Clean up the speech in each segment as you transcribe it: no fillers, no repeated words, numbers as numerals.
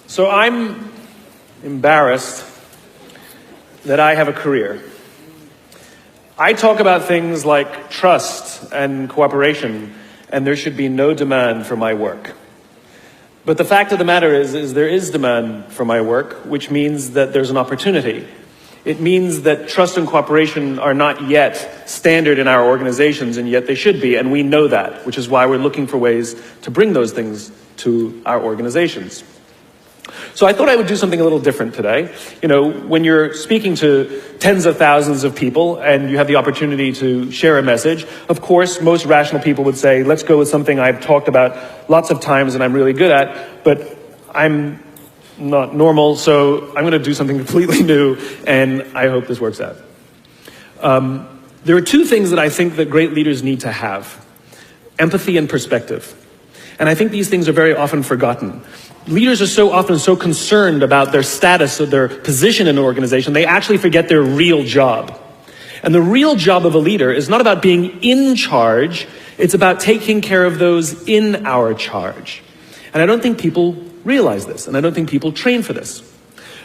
So I'm embarrassed that I have a career. I talk about things like trust and cooperation, and there should be no demand for my work. But the fact of the matter is there is demand for my work, which means that there's an opportunity. It means that trust and cooperation are not yet standard in our organizations, and yet they should be, and we know that, which is why we're looking for ways to bring those things to our organizations. So I thought I would do something a little different today. You know, when you're speaking to tens of thousands of people and you have the opportunity to share a message, of course, most rational people would say, let's go with something I've talked about lots of times and I'm really good at, but I'm not normal, so I'm going to do something completely new, and I hope this works out. There are two things that I think that great leaders need to have: empathy and perspective. And I think these things are very often forgotten. Leaders are so often so concerned about their status or their position in an organization, they actually forget their real job. And the real job of a leader is not about being in charge, it's about taking care of those in our charge. And I don't think people realize this, and I don't think people train for this.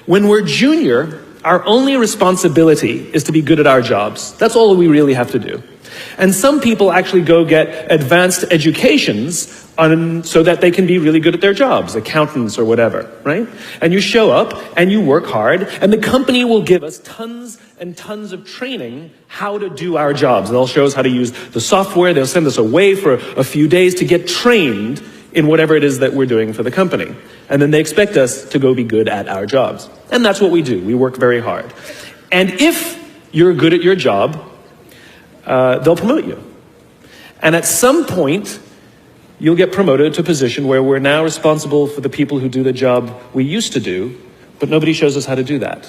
When we're junior, our only responsibility is to be good at our jobs. That's all we really have to do. And some people actually go get advanced educations so that they can be really good at their jobs, accountants or whatever, right? And you show up and you work hard, and the company will give us tons and tons of training how to do our jobs. They'll show us how to use the software. They'll send us away for a few days to get trained in whatever it is that we're doing for the company. And then they expect us to go be good at our jobs. And that's what we do. We work very hard. And if you're good at your job, they'll promote you. And at some point, you'll get promoted to a position where we're now responsible for the people who do the job we used to do, but nobody shows us how to do that.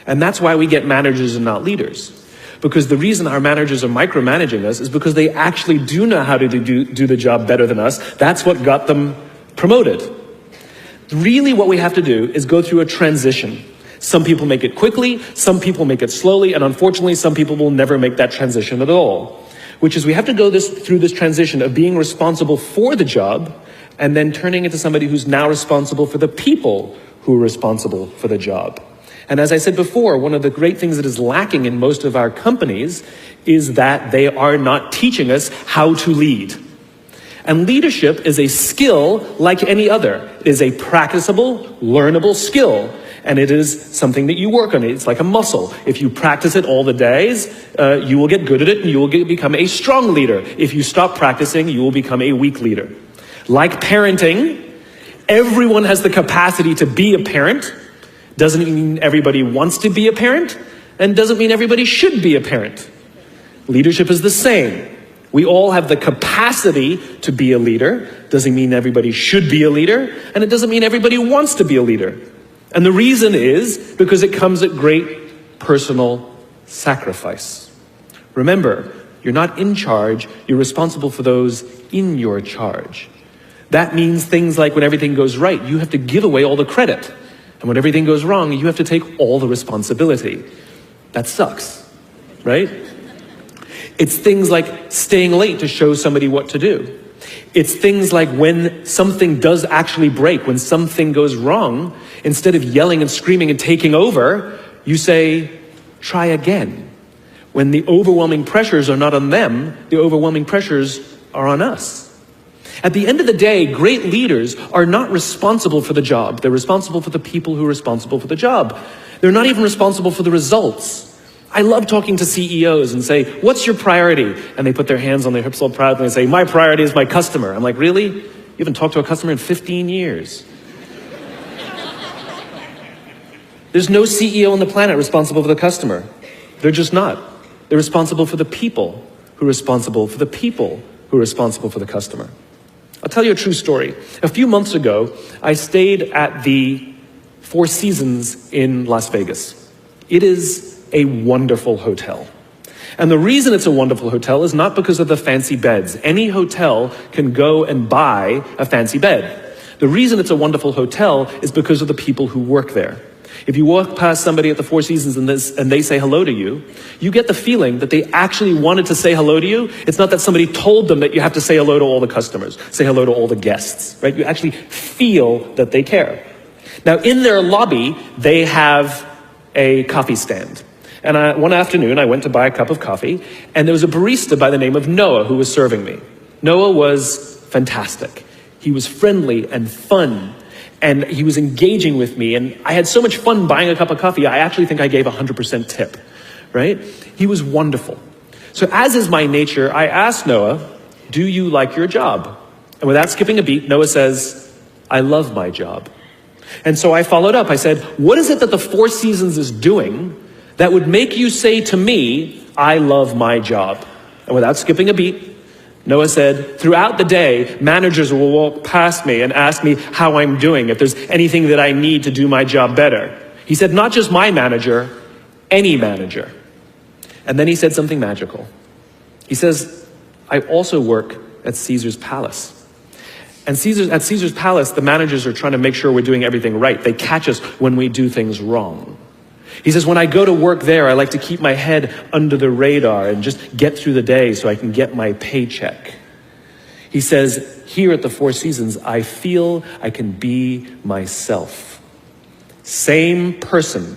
And that's why we get managers and not leaders. Because the reason our managers are micromanaging us is because they actually do know how to do the job better than us. That's what got them promoted. Really what we have to do is go through a transition. Some people make it quickly, some people make it slowly, and unfortunately some people will never make that transition at all. Which is we have to go through this transition of being responsible for the job and then turning into somebody who's now responsible for the people who are responsible for the job. And as I said before, one of the great things that is lacking in most of our companies is that they are not teaching us how to lead. And leadership is a skill like any other. It is a practicable, learnable skill. And it is something that you work on. It's like a muscle. If you practice it all the days, you will get good at it and you will become a strong leader. If you stop practicing, you will become a weak leader. Like parenting, everyone has the capacity to be a parent. Doesn't mean everybody wants to be a parent, and doesn't mean everybody should be a parent. Leadership is the same. We all have the capacity to be a leader. Doesn't mean everybody should be a leader, and it doesn't mean everybody wants to be a leader. And the reason is because it comes at great personal sacrifice. Remember, you're not in charge, you're responsible for those in your charge. That means things like when everything goes right, you have to give away all the credit. And when everything goes wrong, you have to take all the responsibility. That sucks, right? It's things like staying late to show somebody what to do. It's things like when something does actually break, when something goes wrong, instead of yelling and screaming and taking over, you say, try again. When the overwhelming pressures are not on them, the overwhelming pressures are on us. At the end of the day, great leaders are not responsible for the job. They're responsible for the people who are responsible for the job. They're not even responsible for the results. I love talking to CEOs and say, what's your priority? And they put their hands on their hips all proudly and say, my priority is my customer. I'm like, really? You haven't talked to a customer in 15 years. There's no CEO on the planet responsible for the customer. They're just not. They're responsible for the people who are responsible for the people who are responsible for the customer. I'll tell you a true story. A few months ago, I stayed at the Four Seasons in Las Vegas. It is a wonderful hotel. And the reason it's a wonderful hotel is not because of the fancy beds. Any hotel can go and buy a fancy bed. The reason it's a wonderful hotel is because of the people who work there. If you walk past somebody at the Four Seasons and they say hello to you, you get the feeling that they actually wanted to say hello to you. It's not that somebody told them that you have to say hello to all the customers, say hello to all the guests, right? You actually feel that they care. Now, in their lobby, they have a coffee stand. And one afternoon, I went to buy a cup of coffee, and there was a barista by the name of Noah who was serving me. Noah was fantastic. He was friendly and fun, and he was engaging with me, and I had so much fun buying a cup of coffee, I actually think I gave 100% tip, right? He was wonderful. So as is my nature, I asked Noah, do you like your job? And without skipping a beat, Noah says, I love my job. And so I followed up. I said, what is it that the Four Seasons is doing that would make you say to me, I love my job? And without skipping a beat, Noah said, throughout the day, managers will walk past me and ask me how I'm doing, if there's anything that I need to do my job better. He said, not just my manager, any manager. And then he said something magical. He says, I also work at Caesar's Palace. And at Caesar's Palace, the managers are trying to make sure we're doing everything right. They catch us when we do things wrong. He says, when I go to work there, I like to keep my head under the radar and just get through the day so I can get my paycheck. He says, here at the Four Seasons, I feel I can be myself. Same person,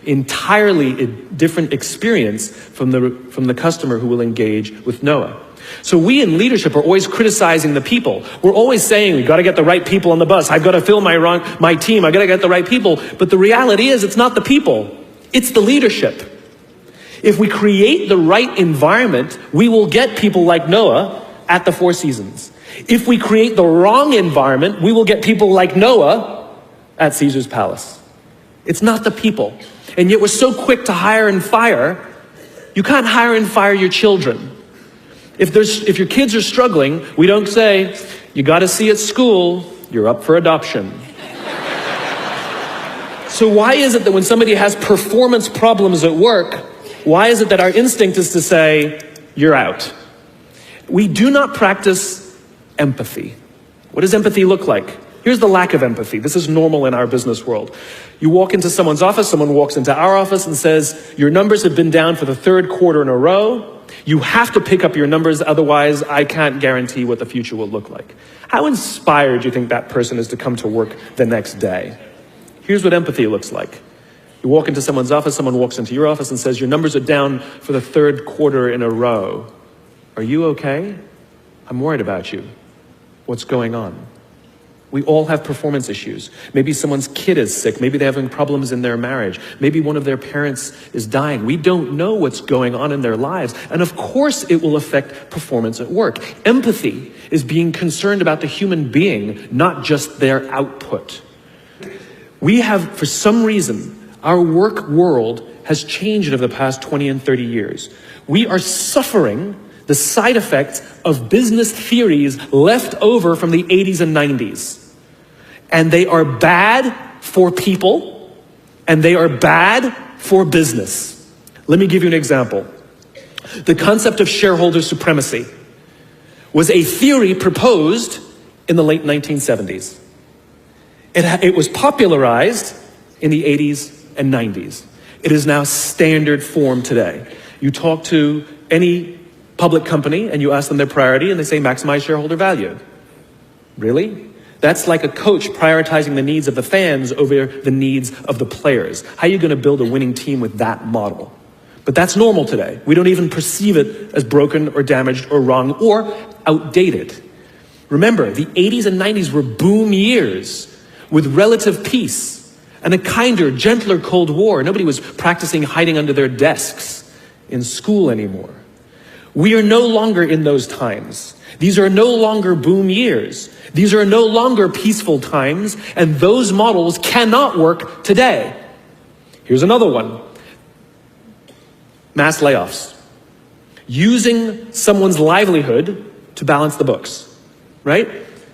entirely different experience from the customer who will engage with Noah. So we in leadership are always criticizing the people. We're always saying, we've got to get the right people on the bus. I've got to fill my team. I've got to get the right people. But the reality is, it's not the people. It's the leadership. If we create the right environment, we will get people like Noah at the Four Seasons. If we create the wrong environment, we will get people like Noah at Caesar's Palace. It's not the people. And yet we're so quick to hire and fire. You can't hire and fire your children. If your kids are struggling, we don't say, you got to see at school, you're up for adoption. So why is it that when somebody has performance problems at work, why is it that our instinct is to say, you're out? We do not practice empathy. What does empathy look like? Here's the lack of empathy. This is normal in our business world. You walk into someone's office, someone walks into our office and says, your numbers have been down for the third quarter in a row. You have to pick up your numbers, otherwise I can't guarantee what the future will look like. How inspired do you think that person is to come to work the next day? Here's what empathy looks like. You walk into someone's office, someone walks into your office and says, your numbers are down for the third quarter in a row. Are you okay? I'm worried about you. What's going on? We all have performance issues. Maybe someone's kid is sick. Maybe they're having problems in their marriage. Maybe one of their parents is dying. We don't know what's going on in their lives. And of course it will affect performance at work. Empathy is being concerned about the human being, not just their output. We have, for some reason, our work world has changed over the past 20 and 30 years. We are suffering the side effects of business theories left over from the 80s and 90s. And they are bad for people, and they are bad for business. Let me give you an example. The concept of shareholder supremacy was a theory proposed in the late 1970s. It was popularized in the 80s and 90s. It is now standard form today. You talk to any public company and you ask them their priority and they say maximize shareholder value. Really? That's like a coach prioritizing the needs of the fans over the needs of the players. How are you going to build a winning team with that model? But that's normal today. We don't even perceive it as broken or damaged or wrong or outdated. Remember, the 80s and 90s were boom years with relative peace and a kinder, gentler Cold War. Nobody was practicing hiding under their desks in school anymore. We are no longer in those times. These are no longer boom years. These are no longer peaceful times, and those models cannot work today. Here's another one. Mass layoffs. Using someone's livelihood to balance the books, right?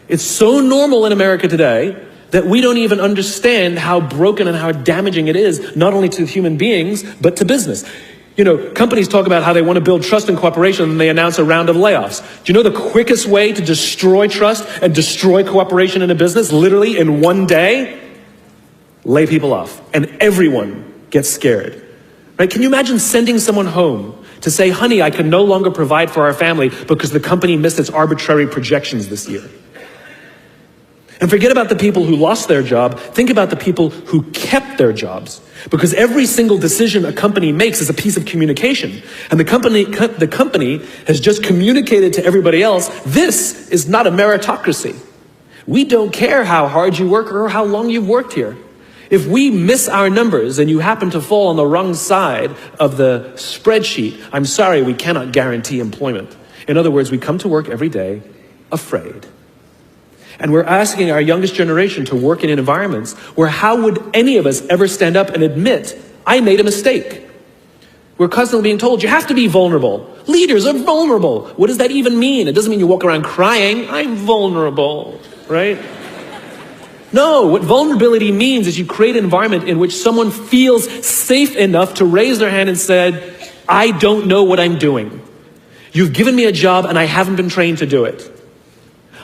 It's so normal in America today that we don't even understand how broken and how damaging it is, not only to human beings, but to business. You know, companies talk about how they want to build trust and cooperation and they announce a round of layoffs. Do you know the quickest way to destroy trust and destroy cooperation in a business, literally in one day? Lay people off. And everyone gets scared. Right? Can you imagine sending someone home to say, honey, I can no longer provide for our family because the company missed its arbitrary projections this year? And forget about the people who lost their job. Think about the people who kept their jobs. Because every single decision a company makes is a piece of communication. And the company has just communicated to everybody else, this is not a meritocracy. We don't care how hard you work or how long you've worked here. If we miss our numbers and you happen to fall on the wrong side of the spreadsheet, I'm sorry, we cannot guarantee employment. In other words, we come to work every day afraid. And we're asking our youngest generation to work in environments where how would any of us ever stand up and admit, I made a mistake? We're constantly being told, you have to be vulnerable. Leaders are vulnerable. What does that even mean? It doesn't mean you walk around crying, I'm vulnerable, right? No, what vulnerability means is you create an environment in which someone feels safe enough to raise their hand and said, I don't know what I'm doing. You've given me a job and I haven't been trained to do it.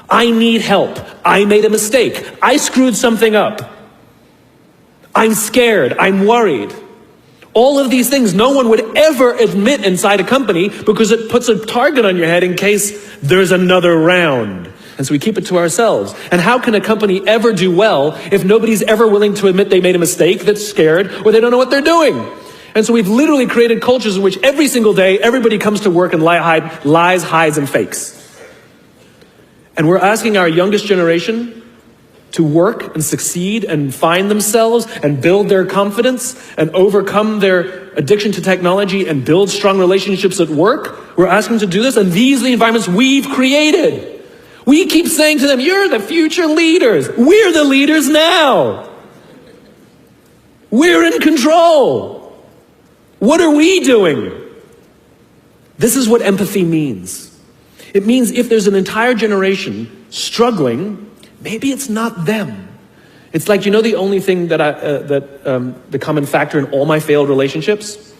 I need help. I made a mistake. I screwed something up. I'm scared. I'm worried. All of these things no one would ever admit inside a company because it puts a target on your head in case there's another round. And so we keep it to ourselves. And how can a company ever do well if nobody's ever willing to admit they made a mistake, that's scared, or they don't know what they're doing? And so we've literally created cultures in which every single day everybody comes to work and lies, hides, and fakes. And we're asking our youngest generation to work and succeed and find themselves and build their confidence and overcome their addiction to technology and build strong relationships at work. We're asking them to do this, and these are the environments we've created. We keep saying to them, you're the future leaders. We're the leaders now. We're in control. What are we doing? This is what empathy means. It means if there's an entire generation struggling, maybe it's not them. It's like, you know, the only thing that the common factor in all my failed relationships?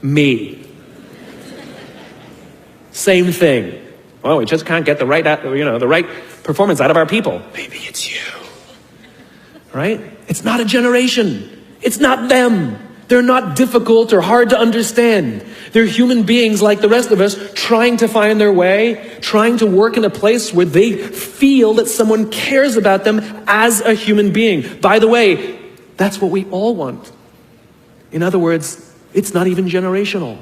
Me. Same thing. Oh, we just can't get the right performance out of our people. Maybe it's you. Right? It's not a generation. It's not them. They're not difficult or hard to understand. They're human beings like the rest of us, trying to find their way, trying to work in a place where they feel that someone cares about them as a human being. By the way, that's what we all want. In other words, it's not even generational.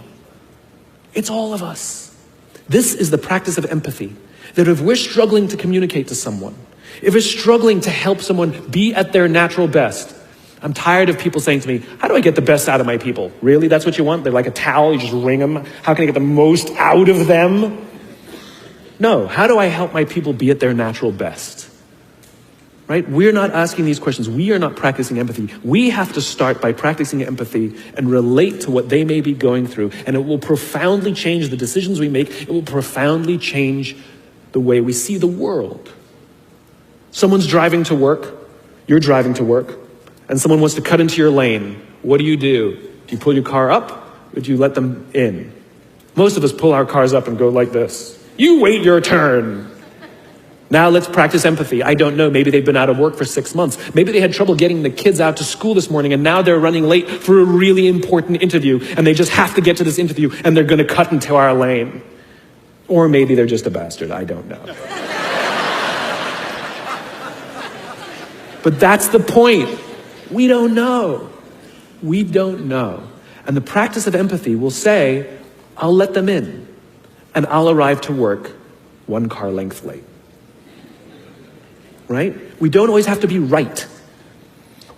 It's all of us. This is the practice of empathy. That if we're struggling to communicate to someone, if we're struggling to help someone be at their natural best, I'm tired of people saying to me, how do I get the best out of my people? Really? That's what you want? They're like a towel, you just wring them. How can I get the most out of them? No, how do I help my people be at their natural best? Right? We're not asking these questions. We are not practicing empathy. We have to start by practicing empathy and relate to what they may be going through. And it will profoundly change the decisions we make. It will profoundly change the way we see the world. Someone's driving to work. You're driving to work. And someone wants to cut into your lane. What do? Do you pull your car up or do you let them in? Most of us pull our cars up and go like this. You wait your turn. Now let's practice empathy. I don't know, maybe they've been out of work for 6 months. Maybe they had trouble getting the kids out to school this morning and now they're running late for a really important interview and they just have to get to this interview and they're going to cut into our lane. Or maybe they're just a bastard, I don't know. But that's the point. We don't know. We don't know. And the practice of empathy will say, I'll let them in and I'll arrive to work 1 car length late. Right? We don't always have to be right.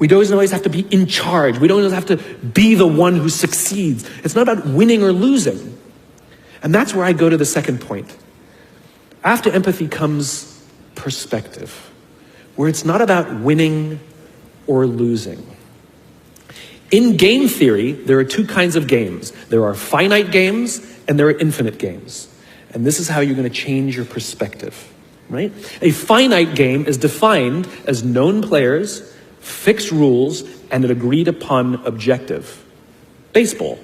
We don't always have to be in charge. We don't always have to be the one who succeeds. It's not about winning or losing. And that's where I go to the second point. After empathy comes perspective, where it's not about winning or losing. In game theory, there are 2 kinds of games. There are finite games and there are infinite games. And this is how you're going to change your perspective, right? A finite game is defined as known players, fixed rules, and an agreed upon objective. Baseball,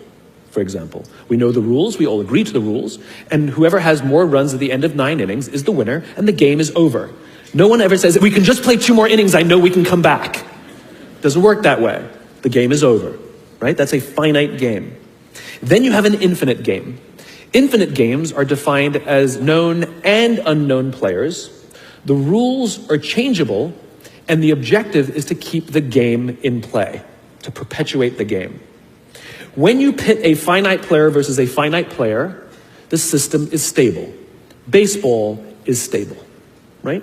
for example. We know the rules, we all agree to the rules, and whoever has more runs at the end of 9 innings is the winner, and the game is over. No one ever says, we can just play 2 more innings, I know we can come back. Doesn't work that way. The game is over, right? That's a finite game. Then you have an infinite game. Infinite games are defined as known and unknown players. The rules are changeable, And the objective is to keep the game in play, to perpetuate the game. When you pit a finite player versus a finite player, the system is stable. Baseball is stable, right?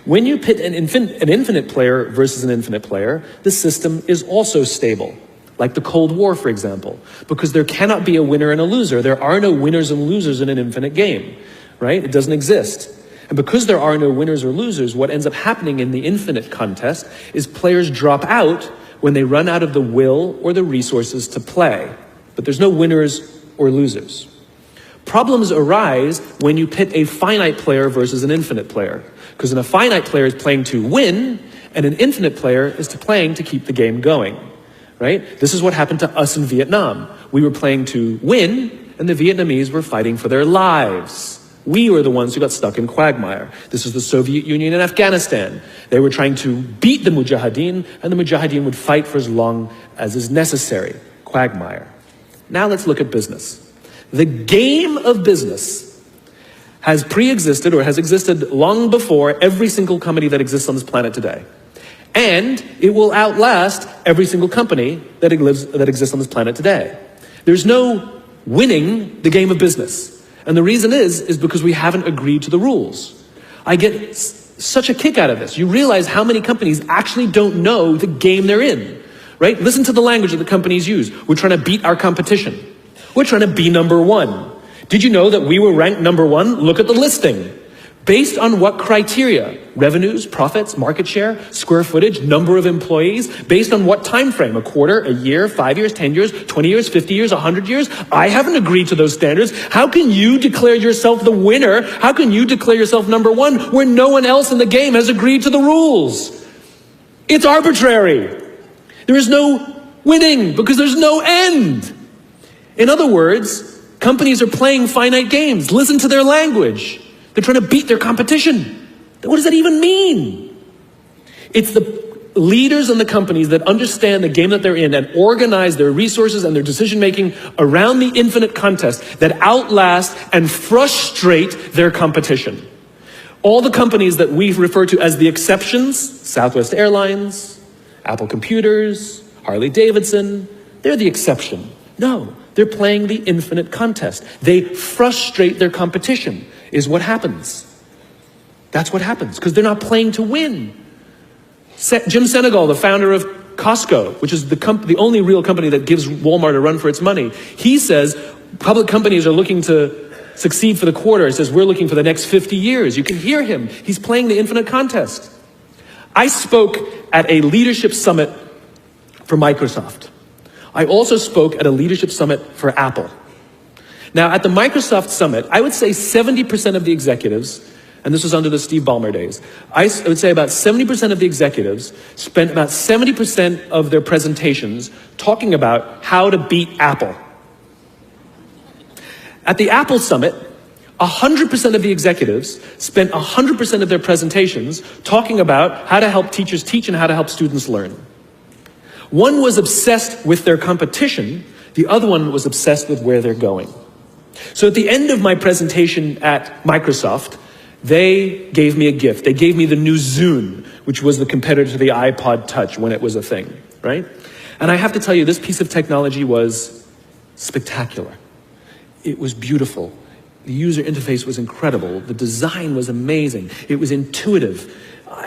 When you pit an infinite player versus an infinite player, the system is also stable. Like the Cold War, for example, because there cannot be a winner and a loser. There are no winners and losers in an infinite game, right? It doesn't exist. And because there are no winners or losers, what ends up happening in the infinite contest is players drop out when they run out of the will or the resources to play. But there's no winners or losers. Problems arise when you pit a finite player versus an infinite player. Because a finite player is playing to win, and an infinite player is playing to keep the game going. Right? This is what happened to us in Vietnam. We were playing to win, and the Vietnamese were fighting for their lives. We were the ones who got stuck in quagmire. This is the Soviet Union and Afghanistan. They were trying to beat the Mujahideen, and the Mujahideen would fight for as long as is necessary. Quagmire. Now let's look at business. The game of business has pre-existed or has existed long before every single company that exists on this planet today. And it will outlast every single company that exists on this planet today. There's no winning the game of business. And the reason is because we haven't agreed to the rules. I get such a kick out of this. You realize how many companies actually don't know the game they're in, right? Listen to the language that the companies use. We're trying to beat our competition. We're trying to be number one. Did you know that we were ranked number one? Look at the listing. Based on what criteria? Revenues, profits, market share, square footage, number of employees? Based on what time frame? A quarter, a year, 5 years, 10 years, 20 years, 50 years, 100 years? I haven't agreed to those standards. How can you declare yourself the winner? How can you declare yourself number one when no one else in the game has agreed to the rules? It's arbitrary. There is no winning because there's no end. In other words, companies are playing finite games. Listen to their language. They're trying to beat their competition. What does that even mean? It's the leaders in the companies that understand the game that they're in and organize their resources and their decision-making around the infinite contest that outlast and frustrate their competition. All the companies that we refer to as the exceptions, Southwest Airlines, Apple Computers, Harley-Davidson, they're the exception. No, they're playing the infinite contest. They frustrate their competition, is what happens. That's what happens, because they're not playing to win. Jim Senegal, the founder of Costco, which is the only real company that gives Walmart a run for its money, he says public companies are looking to succeed for the quarter. He says, we're looking for the next 50 years. You can hear him. He's playing the infinite contest. I spoke at a leadership summit for Microsoft. I also spoke at a leadership summit for Apple. Now, at the Microsoft Summit, I would say 70% of the executives, and this was under the Steve Ballmer days, I would say about 70% of the executives spent about 70% of their presentations talking about how to beat Apple. At the Apple Summit, 100% of the executives spent 100% of their presentations talking about how to help teachers teach and how to help students learn. One was obsessed with their competition, the other one was obsessed with where they're going. So at the end of my presentation at Microsoft, they gave me a gift. They gave me the new Zune, which was the competitor to the iPod Touch when it was a thing, right? And I have to tell you, this piece of technology was spectacular. It was beautiful. The user interface was incredible. The design was amazing. It was intuitive.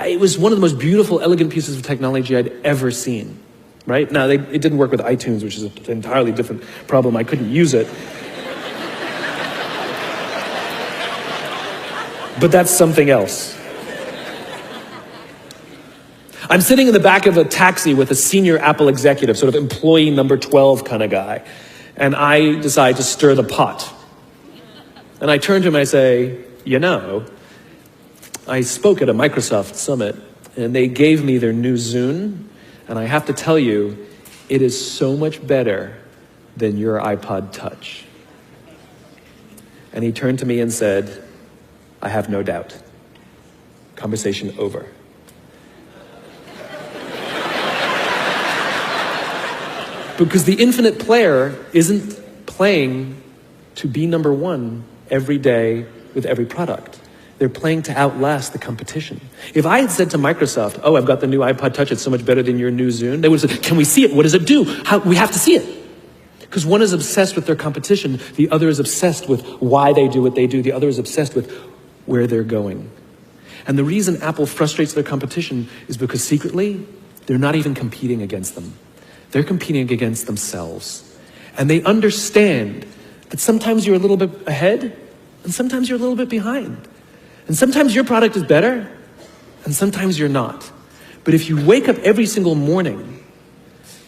It was one of the most beautiful, elegant pieces of technology I'd ever seen, right? Now, it didn't work with iTunes, which is an entirely different problem. I couldn't use it. But that's something else. I'm sitting in the back of a taxi with a senior Apple executive, sort of employee number 12 kind of guy, and I decide to stir the pot. And I turn to him and I say, you know, I spoke at a Microsoft summit, and they gave me their new Zune, and I have to tell you, it is so much better than your iPod Touch. And he turned to me and said, I have no doubt. Conversation over. Because the infinite player isn't playing to be number one every day with every product. they're playing to outlast the competition. If I had said to Microsoft, oh, I've got the new iPod Touch, it's so much better than your new Zune, they would have said, can we see it? What does it do? We have to see it. Because one is obsessed with their competition, the other is obsessed with why they do what they do, the other is obsessed with where they're going. And the reason Apple frustrates their competition is because secretly, they're not even competing against them. They're competing against themselves. And they understand that sometimes you're a little bit ahead, and sometimes you're a little bit behind. And sometimes your product is better, and sometimes you're not. But if you wake up every single morning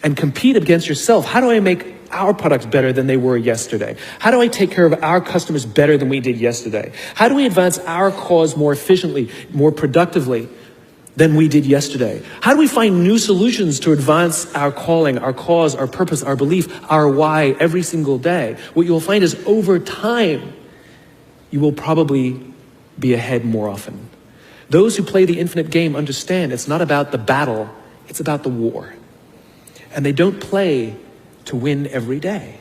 and compete against yourself, how do I make our products better than they were yesterday? How do I take care of our customers better than we did yesterday? How do we advance our cause more efficiently, more productively than we did yesterday? How do we find new solutions to advance our calling, our cause, our purpose, our belief, our why every single day? What you'll find is over time, you will probably be ahead more often. Those who play the infinite game understand it's not about the battle, it's about the war. And they don't play to win every day.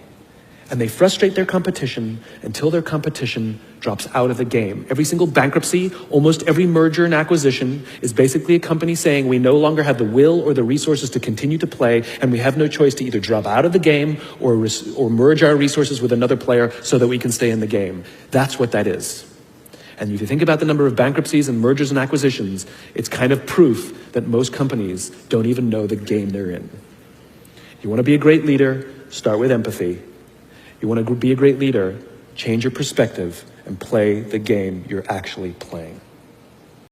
And they frustrate their competition until their competition drops out of the game. Every single bankruptcy, almost every merger and acquisition is basically a company saying we no longer have the will or the resources to continue to play, and we have no choice to either drop out of the game or merge our resources with another player so that we can stay in the game. That's what that is. And if you think about the number of bankruptcies and mergers and acquisitions, it's kind of proof that most companies don't even know the game they're in. You want to be a great leader, start with empathy. You want to be a great leader, change your perspective and play the game you're actually playing.